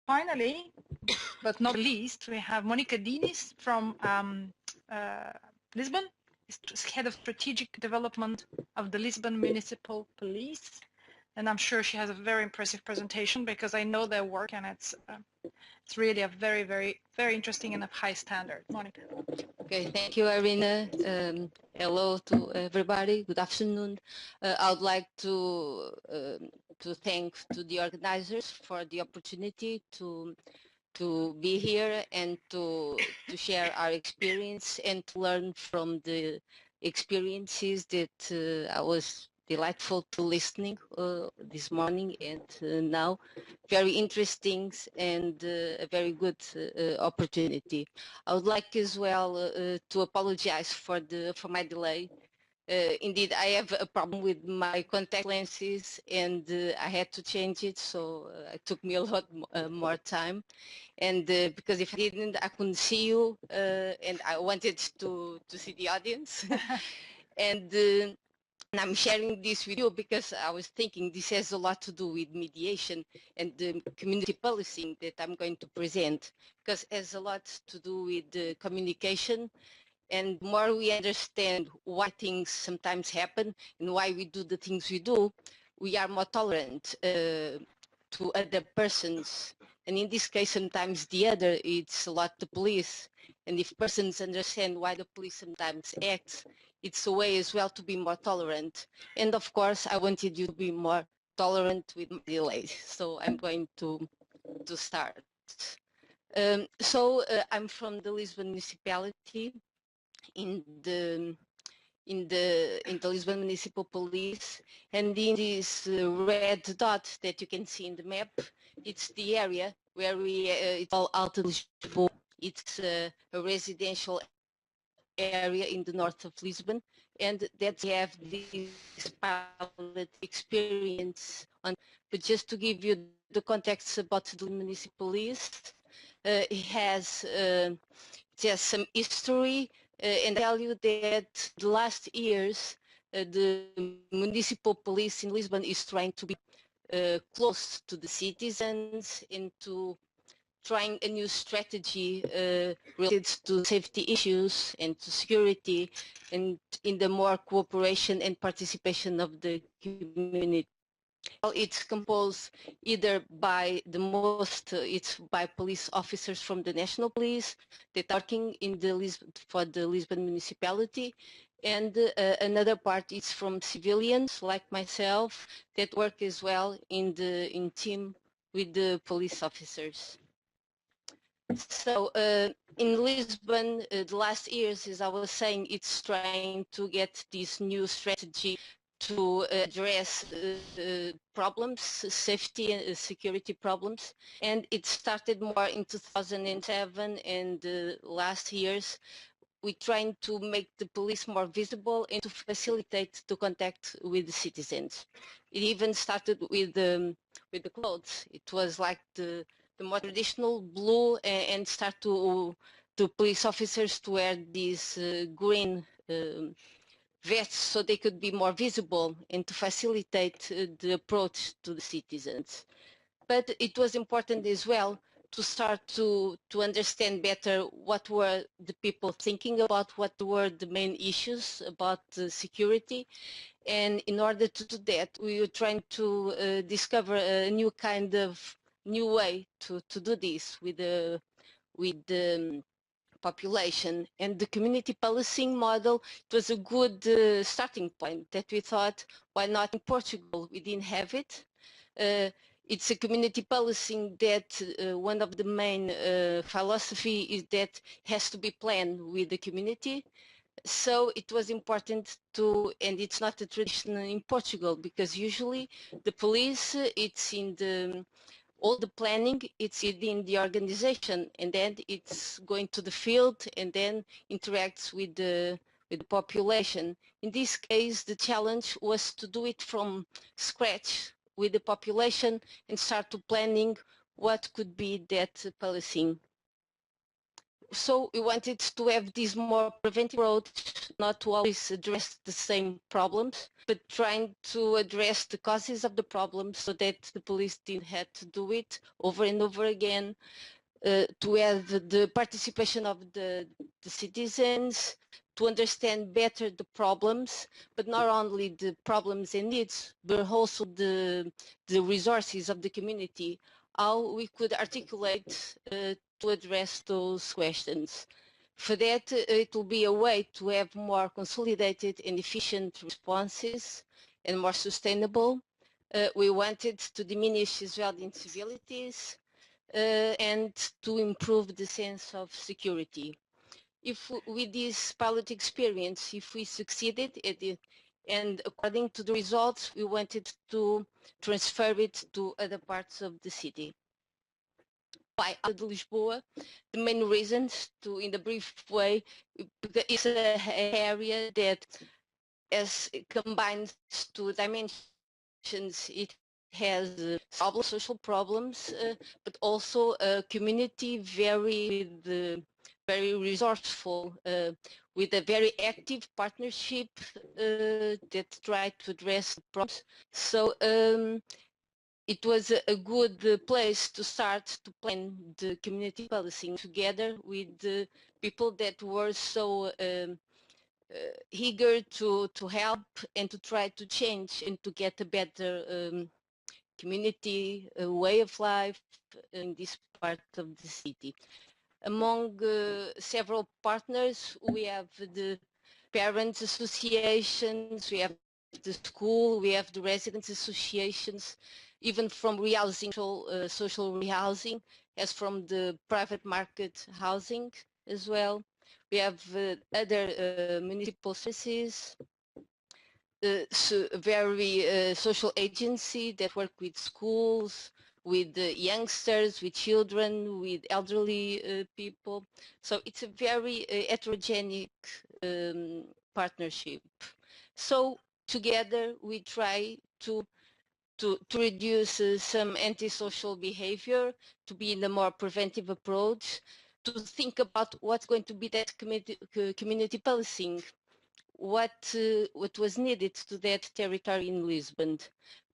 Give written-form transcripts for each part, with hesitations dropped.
finally, but not least, we have Mónica Diniz from Lisbon, head of strategic development of the Lisbon Municipal Police. And I'm sure she has a very impressive presentation because I know their work, and it's really a very, very, very interesting and of high standard. Mónica. Okay, thank you, Irina. Hello to everybody. Good afternoon. I would like to thank to the organizers for the opportunity to be here and to share our experience and to learn from the experiences that I was delightful to listening this morning and now. Very interesting and a very good opportunity. I would like as well to apologize for my delay. Indeed, I have a problem with my contact lenses and I had to change it, so it took me a lot more time. And because if I didn't, I couldn't see you, and I wanted to see the audience. And I'm sharing this with you because I was thinking this has a lot to do with mediation and the community policing that I'm going to present, because it has a lot to do with the communication. And the more we understand why things sometimes happen and why we do the things we do, we are more tolerant to other persons. And in this case, sometimes the other, it's a lot the police. And if persons understand why the police sometimes acts, it's a way as well to be more tolerant. And of course, I wanted you to be more tolerant with my delay. So I'm going to start. I'm from the Lisbon Municipality in the Lisbon Municipal Police, and in this red dot that you can see in the map, it's the area where it's all Alto Lisboa. It's a residential area in the north of Lisbon, and that we have this pilot experience on. But just to give you the context about the municipal police, it has just some history, and I tell you that the last years the municipal police in Lisbon is trying to be close to the citizens and to trying a new strategy related to safety issues and to security, and in the more cooperation and participation of the community. It's composed either by it's by police officers from the national police that are working in for the Lisbon municipality, and another part is from civilians like myself that work as well in team with the police officers. So in Lisbon, the last years, as I was saying, it's trying to get this new strategy to address problems, safety and security problems. And it started more in 2007, and last years we're trying to make the police more visible and to facilitate the contact with the citizens. It even started with the clothes. It was like the more traditional blue, and start to police officers to wear these green vests so they could be more visible and to facilitate the approach to the citizens. But it was important as well to start to understand better what were the people thinking about, what were the main issues about security. And in order to do that, we were trying to discover a new kind of new way to do this with the population. And the community policing model, it was a good starting point that we thought, why not in Portugal? We didn't have it. It's a community policing that one of the main philosophy is that has to be planned with the community. So it was important to, and it's not a tradition in Portugal, because usually the police, it's in all the planning, it's within the organization, and then it's going to the field and then interacts with the population. In this case, the challenge was to do it from scratch with the population and start to planning what could be that policing. So we wanted to have this more preventive approach, not to always address the same problems, but trying to address the causes of the problems so that the police didn't have to do it over and over again, to have the participation of the citizens, to understand better the problems, but not only the problems and needs, but also the resources of the community, how we could articulate to address those questions. For that, it will be a way to have more consolidated and efficient responses and more sustainable. We wanted to diminish as well the incivilities and to improve the sense of security. If with this pilot experience, if we succeeded at it, and according to the results, we wanted to transfer it to other parts of the city. Why out of Lisboa? The main reasons, to in a brief way, it's an area that as combines two dimensions. It has social problems, but also a community very resourceful, with a very active partnership that try to address the problems. So it was a good place to start to plan the community policing together with the people that were so eager to help and to try to change and to get a better community way of life in this part of the city. Among several partners, we have the parents associations, we have the school, we have the residents associations, even from rehousing, social rehousing, as from the private market housing as well. We have other municipal services, very social agency that work with schools, with youngsters, with children, with elderly people. So it's a very heterogeneous partnership. So together we try to reduce some antisocial behavior, to be in a more preventive approach, to think about what's going to be that community policing, what was needed to that territory in Lisbon,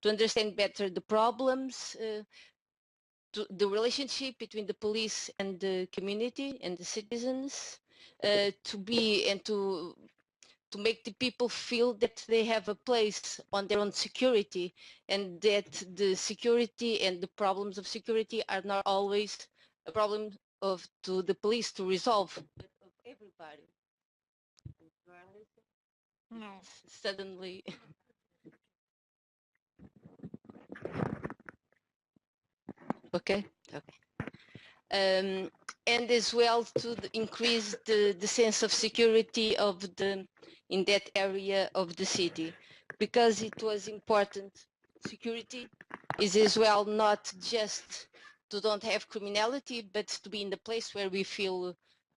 to understand better the problems, the relationship between the police and the community and the citizens, to be and to make the people feel that they have a place on their own security, and that the security and the problems of security are not always a problem to the police to resolve, but of everybody. No. Suddenly. Okay. And as well to increase the sense of security of in that area of the city, because it was important. Security is as well not just to don't have criminality, but to be in the place where we feel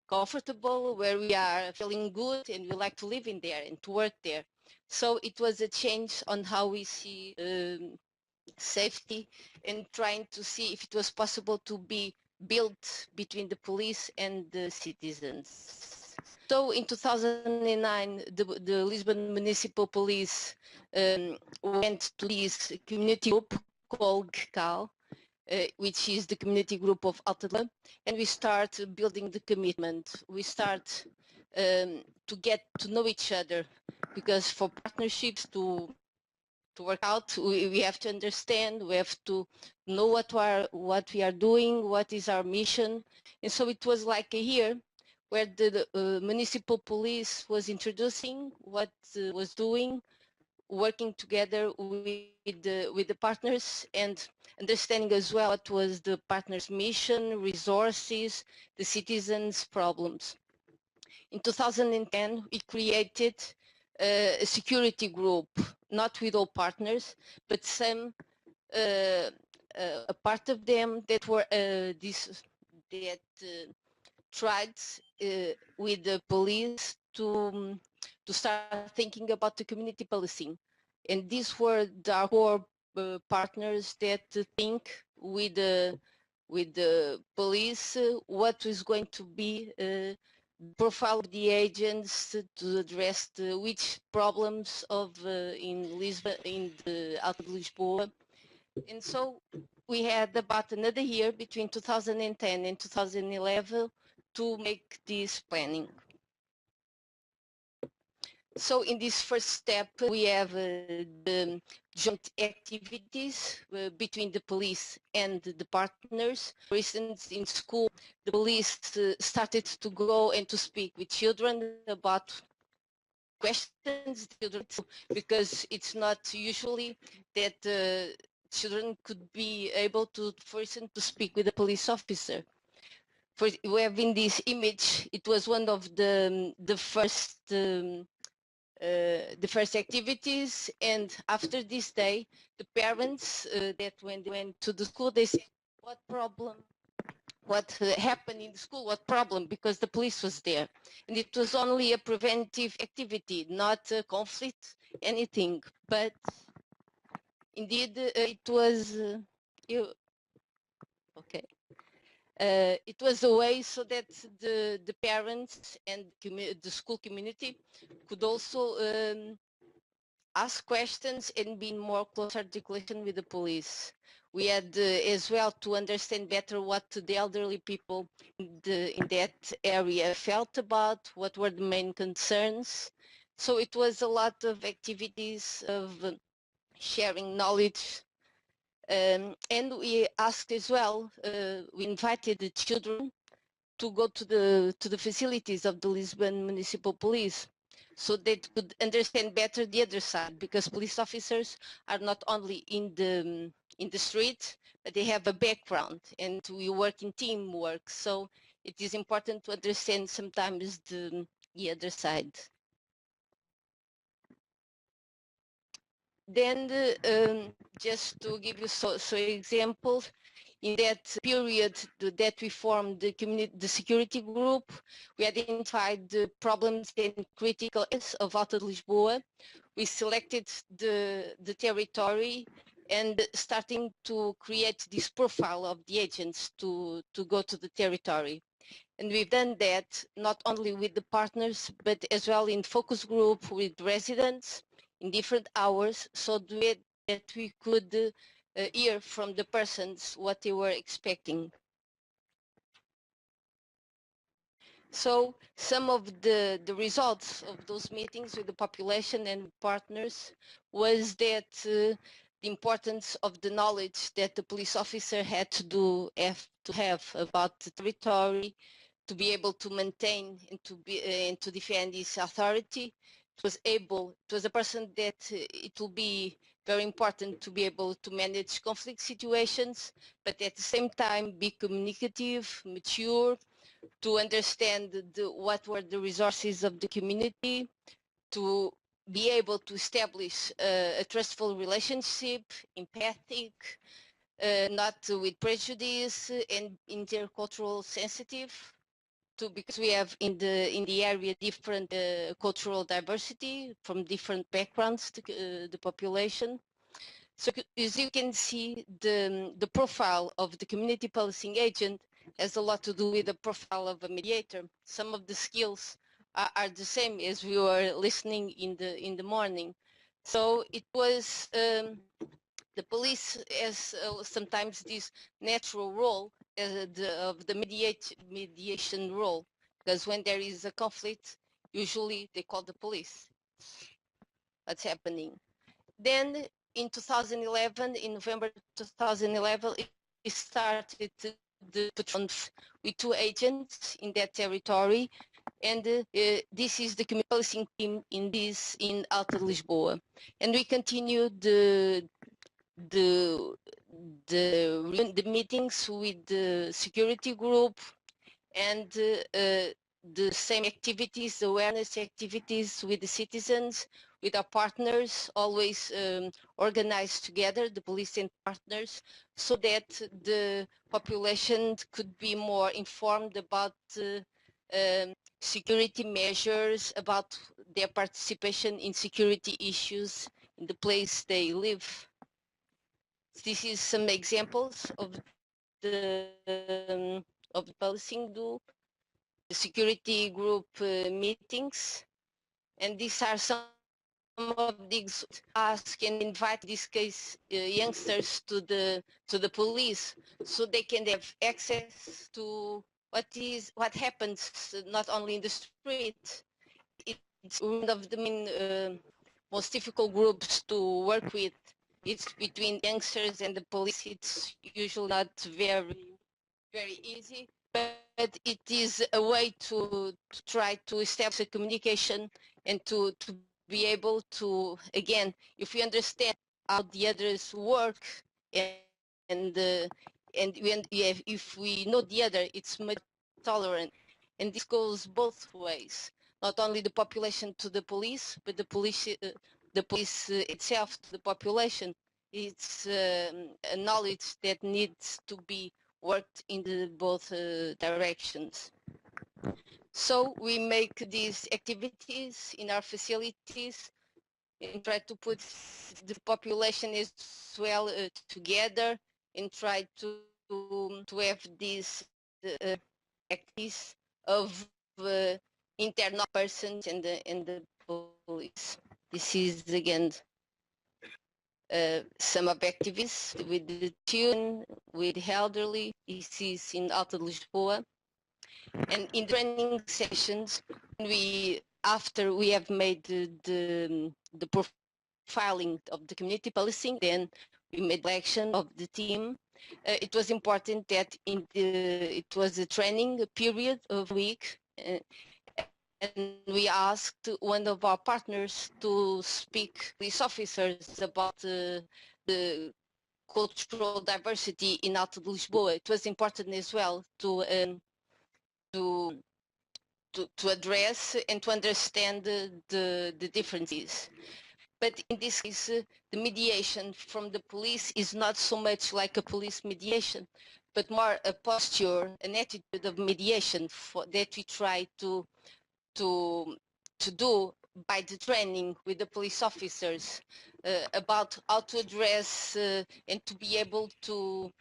comfortable, where we are feeling good and we like to live in there and to work there. So it was a change on how we see safety, and trying to see if it was possible to be built between the police and the citizens. So in 2009, the Lisbon Municipal Police went to this community group called GCAL, which is the community group of Altadela, and we start building the commitment. We start to get to know each other, because for partnerships to work out, we have to understand, we have to know what we are doing, what is our mission. And so it was like a year where the municipal police was introducing what was doing, working together with the partners, and understanding as well what was the partners' mission, resources, the citizens' problems. In 2010, we created a security group, not with all partners, but some, a part of them that were tried with the police to start thinking about the community policing. And these were our core partners that think with with the police what is going to be the profile of the agents to address which problems of in Lisbon, in the Alta de Lisboa. And so we had about another year between 2010 and 2011 to make this planning. So in this first step, we have the joint activities between the police and the partners. For instance, in school, the police started to go and to speak with children about questions, because it's not usually that children could be able to, for instance, to speak with a police officer. We have in this image, it was one of the first activities, and after this day, the parents that when they went to the school, they said, what problem, what happened in the school, what problem, because the police was there. And it was only a preventive activity, not a conflict, anything. But indeed, it was, okay. It was a way so that the parents and the school community could also ask questions and be in more close articulation with the police. We had as well to understand better what the elderly people in that area felt about, what were the main concerns. So it was a lot of activities of sharing knowledge. And we asked as well, we invited the children to go to the facilities of the Lisbon Municipal Police, so they could understand better the other side, because police officers are not only in the street, but they have a background, and we work in teamwork. So it is important to understand sometimes the other side. Then just to give you so examples, in that period that we formed the security group, we identified the problems and critical areas of Alta de Lisboa. We selected the territory and starting to create this profile of the agents to go to the territory. And we've done that not only with the partners, but as well in focus group with residents in different hours, so that we could hear from the persons what they were expecting. So some of the results of those meetings with the population and partners was that the importance of the knowledge that the police officer had to have about the territory, to be able to maintain and to defend his authority. It was a person that it will be very important to be able to manage conflict situations, but at the same time be communicative, mature, to understand what were the resources of the community, to be able to establish a trustful relationship, empathic, not with prejudice, and intercultural sensitive. Because we have in the area different cultural diversity from different backgrounds to the population. So as you can see, the profile of the community policing agent has a lot to do with the profile of a mediator. Some of the skills are the same as we were listening in the morning. So it was the police has sometimes this natural role of the mediation role, because when there is a conflict, usually they call the police. That's happening. Then in 2011, in November 2011, it started the patrons with 2 agents in that territory, and this is the community policing team in Alta de Lisboa, and we continue the meetings with the security group and the same activities, awareness activities with the citizens, with our partners, always organized together, the police and partners, so that the population could be more informed about security measures, about their participation in security issues in the place they live. This is some examples of of policing do the security group meetings, and these are some of the ask and invite this case youngsters to the police so they can have access to what happens not only in the street. It's one of the main most difficult groups to work with. It's between youngsters and the police. It's usually not very easy, but it is a way to try to establish a communication and to be able to, again, if we understand how the others work and if we know the other, it's much tolerant. And this goes both ways, not only the population to the police, but the police itself to the population. It's a knowledge that needs to be worked in the both directions. So we make these activities in our facilities and try to put the population as well together and try to have these activities of internal persons and the police. This is again some of activities with the children, with the elderly. This is in Alta de Lisboa. And in training sessions, after we have made the profiling of the community policing, then we made selection of the team. It was important that it was a training period of a week, and we asked one of our partners to speak with police officers about the cultural diversity in Alta de Lisboa. It was important as well to address and to understand the differences. But in this case, the mediation from the police is not so much like a police mediation, but more a posture, an attitude of mediation that we try to do by the training with the police officers about how to address and to be able to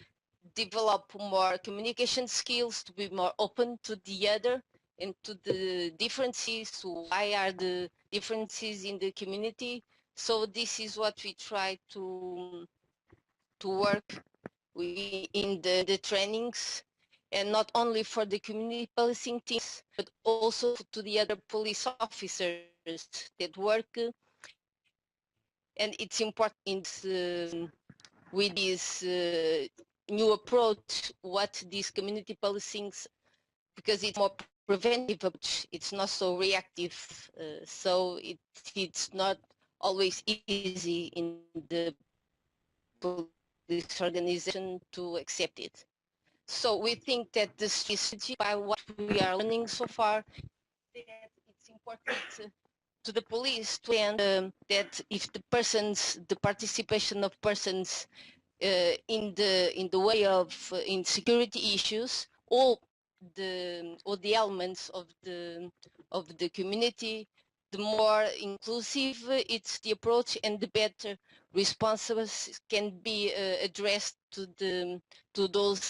develop more communication skills, to be more open to the other and to the differences, why are the differences in the community. So this is what we try to work in the trainings, and not only for the community policing teams, but also to the other police officers that work. And it's important with this new approach, what these community policings, because it's more preventive approach, it's not so reactive, so it's not always easy in the police organization to accept it. So we think that the strategy, by what we are learning so far, that it's important to the police to understand that if the participation of persons in the way of in security issues, all the elements of the community, the more inclusive it's the approach, and the better responses can be addressed to those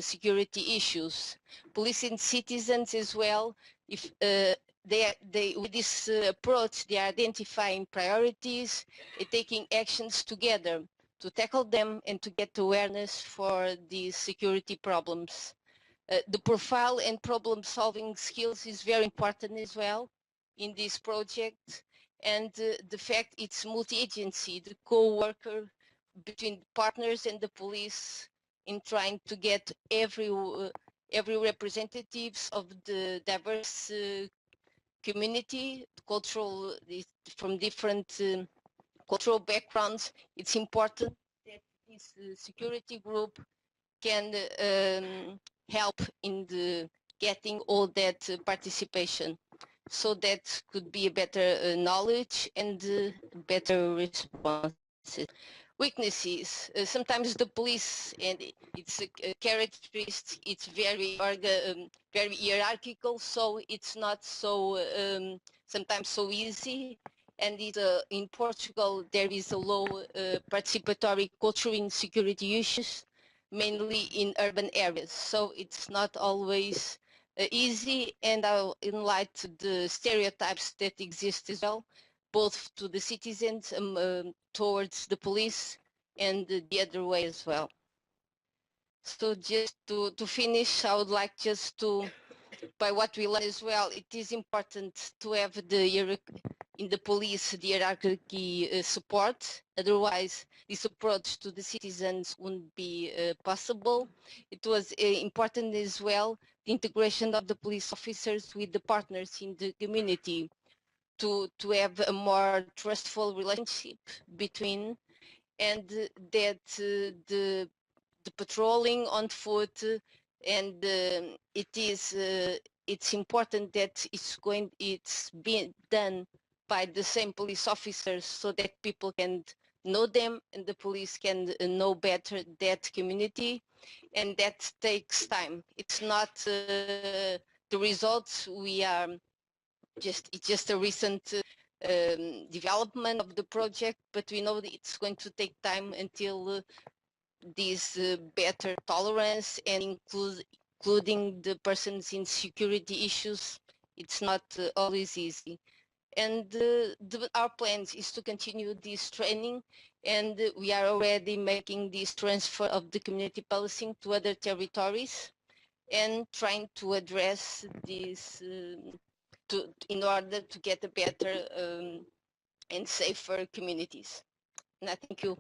security issues. Police and citizens as well, if they with this approach, they are identifying priorities and taking actions together to tackle them and to get awareness for these security problems. The profile and problem-solving skills is very important as well in this project, and the fact it's multi-agency, the co-worker between partners and the police in trying to get every representatives of the diverse community, cultural, from different cultural backgrounds. It's important that this security group can help in getting all that participation, so that could be a better knowledge and better responses. Weaknesses, sometimes the police, and it's a characteristic, it's very hierarchical, so it's not so sometimes so easy. And in Portugal there is a low participatory culture in security issues. mainly in urban areas. So it's not always easy, and in light of the stereotypes that exist as well, both to the citizens towards the police and the other way as well. So just to finish, I would like just to, by what we learn as well, it is important to have in the police the hierarchy support. Otherwise, this approach to the citizens wouldn't be possible. It was important as well the integration of the police officers with the partners in the community to have a more trustful relationship between, and that the patrolling on foot, and it's important that it's being done by the same police officers so that people can know them and the police can know better that community, and that takes time. It's not the results we are it's just a recent development of the project, but we know that it's going to take time until this better tolerance and including the persons in security issues. It's not always easy. And our plans is to continue this training, and we are already making this transfer of the community policing to other territories and trying to address this in order to get a better and safer communities. And I thank you.